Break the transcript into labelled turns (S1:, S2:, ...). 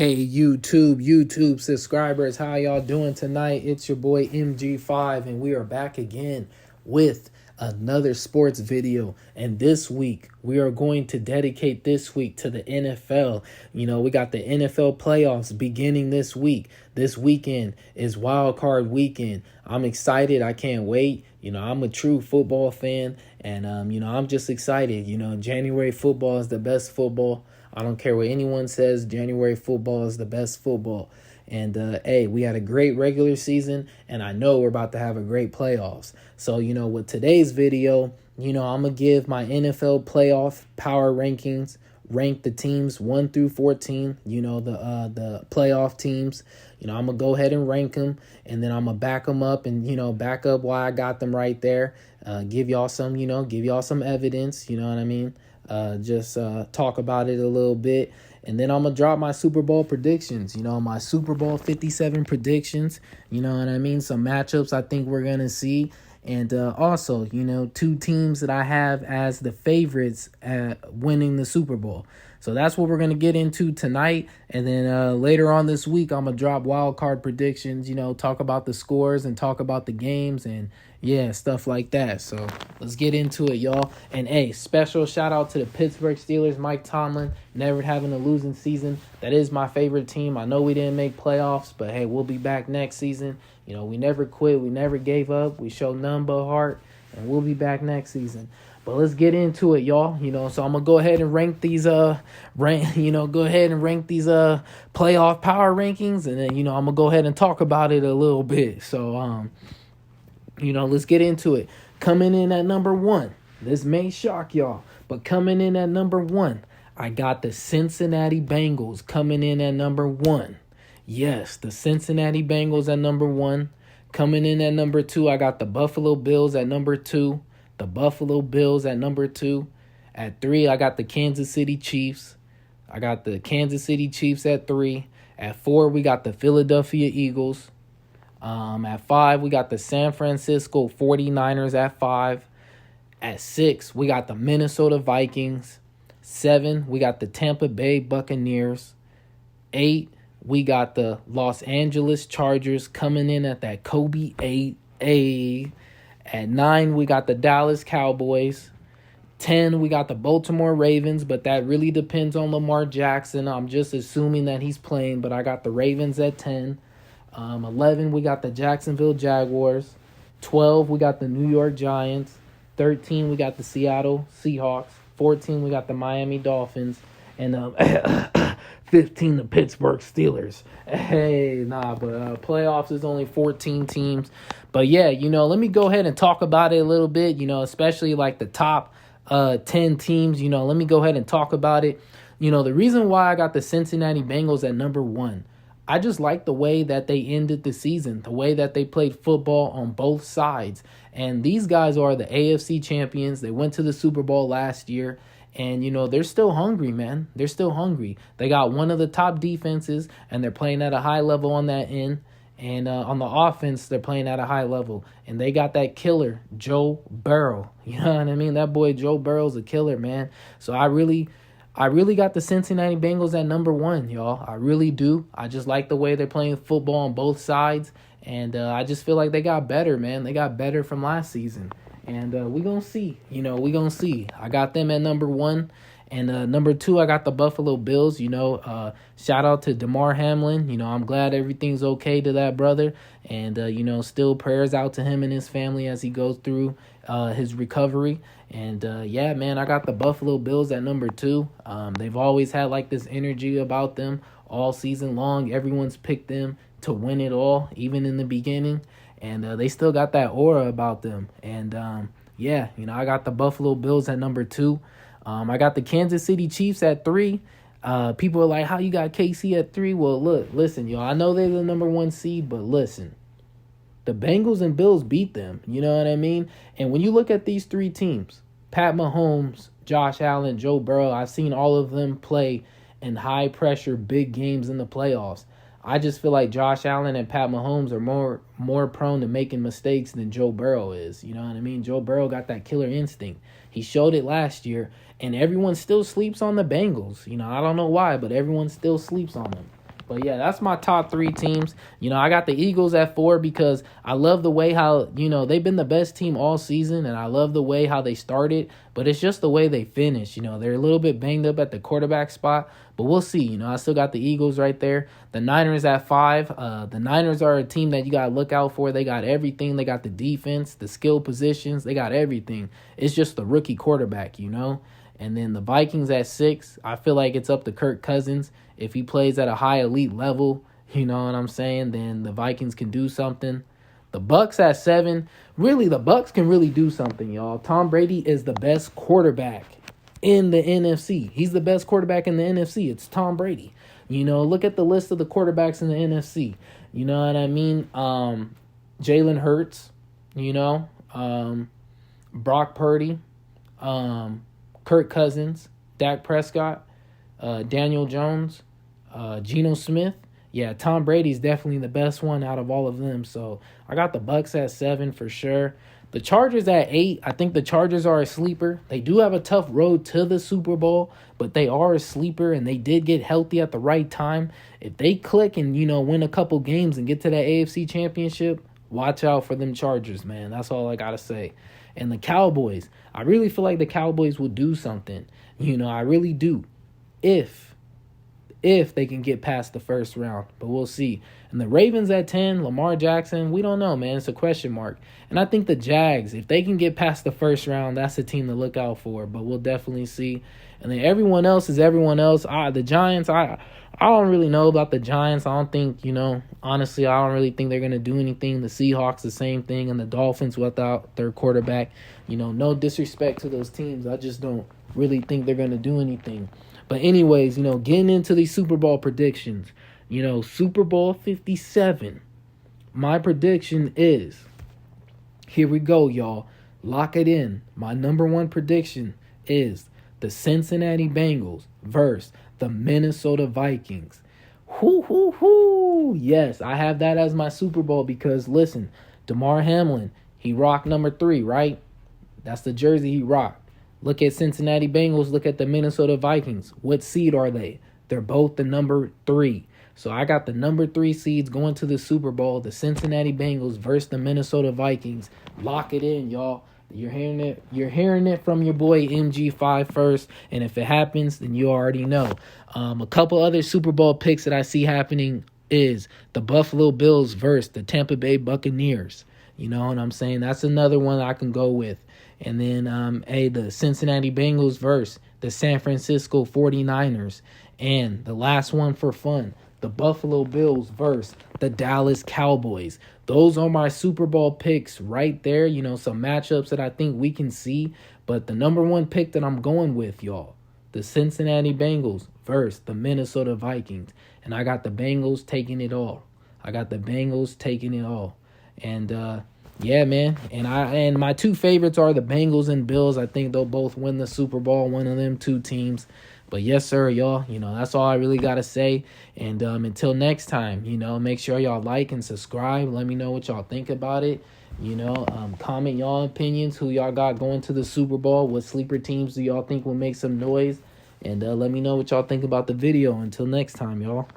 S1: Hey YouTube subscribers, how y'all doing tonight? It's your boy MG5 and we are back again with another sports video. And this week we are going to dedicate this week to the NFL. You know, we got the NFL playoffs beginning this week. This weekend is Wildcard weekend. I'm excited. I can't wait. You know, I'm a true football fan and I'm just excited. You know, January football is the best football. I don't care what anyone says. January football is the best football. And, hey, we had a great regular season, and I know we're about to have a great playoffs. So, you know, with today's video, you know, I'm going to give my NFL playoff power rankings, rank the teams 1 through 14, you know, the playoff teams. You know, I'm going to go ahead and rank them, and then I'm going to back them up and, you know, back up why I got them right there. Give y'all some evidence, you know what I mean? Just talk about it a little bit. And then I'm going to drop my Super Bowl predictions, you know, my Super Bowl 57 predictions, you know what I mean? Some matchups I think we're going to see. And also, you know, 2 teams that I have as the favorites at winning the Super Bowl. So that's what we're going to get into tonight. And then later on this week, I'm going to drop wild card predictions, you know, talk about the scores and talk about the games and, yeah, stuff like that. So let's get into it, y'all. And, hey, special shout out to the Pittsburgh Steelers, Mike Tomlin, never having a losing season. That is my favorite team. I know we didn't make playoffs, but, hey, we'll be back next season. You know, we never quit. We never gave up. We showed none but heart, and we'll be back next season. But let's get into it, y'all. You know, so I'm gonna go ahead and rank these playoff power rankings, and then, you know, I'm gonna go ahead and talk about it a little bit. So you know, let's get into it. Coming in at number 1, this may shock y'all, but coming in at number 1, I got the Cincinnati Bengals coming in at number 1. Yes, the Cincinnati Bengals at number 1. Coming in at number 2, I got the Buffalo Bills at number 2. The Buffalo Bills at number 2. At 3, I got the Kansas City Chiefs. I got the Kansas City Chiefs at 3. At 4, we got the Philadelphia Eagles. At 5, we got the San Francisco 49ers at 5. At 6, we got the Minnesota Vikings. 7, we got the Tampa Bay Buccaneers. 8, we got the Los Angeles Chargers coming in at that Kobe 8A. At 9, we got the Dallas Cowboys. 10, we got the Baltimore Ravens, but that really depends on Lamar Jackson. I'm just assuming that he's playing, but I got the Ravens at 10. 11, we got the Jacksonville Jaguars. 12, we got the New York Giants. 13, we got the Seattle Seahawks. 14, we got the Miami Dolphins. And 15, the Pittsburgh Steelers. Hey, but playoffs is only 14 teams. But, yeah, you know, let me go ahead and talk about it a little bit, you know, especially like the top 10 teams. You know, let me go ahead and talk about it. You know, the reason why I got the Cincinnati Bengals at number 1, I just like the way that they ended the season, the way that they played football on both sides. And these guys are the AFC champions. They went to the Super Bowl last year. And, you know, they're still hungry, man. They're still hungry. They got one of the top defenses, and they're playing at a high level on that end. And on the offense, they're playing at a high level. And they got that killer, Joe Burrow. You know what I mean? That boy Joe Burrow's a killer, man. So I really got the Cincinnati Bengals at number 1, y'all. I really do. I just like the way they're playing football on both sides. And I just feel like they got better, man. They got better from last season. And we're going to see. You know, we're going to see. I got them at number 1. And number 2, I got the Buffalo Bills. You know, shout out to Damar Hamlin. You know, I'm glad everything's okay to that brother. And, you know, still prayers out to him and his family as he goes through his recovery. And, yeah, man, I got the Buffalo Bills at number 2. They've always had, like, this energy about them all season long. Everyone's picked them to win it all, even in the beginning. And they still got that aura about them. And, yeah, you know, I got the Buffalo Bills at number 2. I got the Kansas City Chiefs at 3. People are like, how you got KC at 3? Well, listen, y'all, I know they're the number 1 seed, but listen, the Bengals and Bills beat them. You know what I mean? And when you look at these 3 teams, Pat Mahomes, Josh Allen, Joe Burrow, I've seen all of them play in high-pressure, big games in the playoffs. I just feel like Josh Allen and Pat Mahomes are more prone to making mistakes than Joe Burrow is. You know what I mean? Joe Burrow got that killer instinct. He showed it last year, and everyone still sleeps on the Bengals. You know, I don't know why, but everyone still sleeps on them. But yeah, that's my top 3 teams. I got the Eagles at 4 because I love the way how, they've been the best team all season, and I love the way how they started, but it's just the way they finish. They're a little bit banged up at the quarterback spot, but we'll see. I still got the Eagles right there. The Niners at 5. The Niners are a team that you got to look out for. They got everything. They got the defense, the skill positions. They got everything. It's just the rookie quarterback, And then the Vikings at 6. I feel like it's up to Kirk Cousins. If he plays at a high elite level, you know what I'm saying, then the Vikings can do something. The Bucks at 7. Really, the Bucks can really do something, y'all. Tom Brady is the best quarterback in the NFC. He's the best quarterback in the NFC. It's Tom Brady. Look at the list of the quarterbacks in the NFC. You know what I mean? Jalen Hurts, Brock Purdy, Kirk Cousins, Dak Prescott, Daniel Jones, Geno Smith. Yeah, Tom Brady's definitely the best one out of all of them. So I got the Bucks at 7 for sure. The Chargers at 8. I think the Chargers are a sleeper. They do have a tough road to the Super Bowl, but they are a sleeper, and they did get healthy at the right time. If they click and, win a couple games and get to that AFC Championship, watch out for them Chargers, man. That's all I got to say. And the Cowboys, I really feel like the Cowboys will do something. I really do. If they can get past the first round, but we'll see. And the Ravens at 10, Lamar Jackson, we don't know, man. It's a question mark. And I think the Jags, if they can get past the first round, that's a team to look out for, but we'll definitely see. And then everyone else is everyone else. The Giants, I don't really know about the Giants. I don't think, honestly, I don't really think they're going to do anything. The Seahawks, the same thing, and the Dolphins without their quarterback. No disrespect to those teams. I just don't really think they're going to do anything. But anyways, getting into these Super Bowl predictions, Super Bowl 57, my prediction is, here we go, y'all. Lock it in. My number 1 prediction is the Cincinnati Bengals versus the Minnesota Vikings. Hoo. Yes, I have that as my Super Bowl because, listen, DeMar Hamlin, he rocked number 3, right? That's the jersey he rocked. Look at Cincinnati Bengals. Look at the Minnesota Vikings. What seed are they? They're both the number 3. So I got the number 3 seeds going to the Super Bowl. The Cincinnati Bengals versus the Minnesota Vikings. Lock it in, y'all. You're hearing it. You're hearing it from your boy MG5 first. And if it happens, then you already know. A couple other Super Bowl picks that I see happening is the Buffalo Bills versus the Tampa Bay Buccaneers. You know what I'm saying? That's another one I can go with. And then, the Cincinnati Bengals versus the San Francisco 49ers. And the last one for fun, the Buffalo Bills versus the Dallas Cowboys. Those are my Super Bowl picks right there. Some matchups that I think we can see. But the number 1 pick that I'm going with, y'all, the Cincinnati Bengals versus the Minnesota Vikings. And I got the Bengals taking it all. And, yeah, man. And my 2 favorites are the Bengals and Bills. I think they'll both win the Super Bowl, one of them 2 teams. But yes, sir, y'all, that's all I really got to say. And until next time, make sure y'all like and subscribe. Let me know what y'all think about it. Comment y'all opinions, who y'all got going to the Super Bowl. What sleeper teams do y'all think will make some noise? And let me know what y'all think about the video. Until next time, y'all.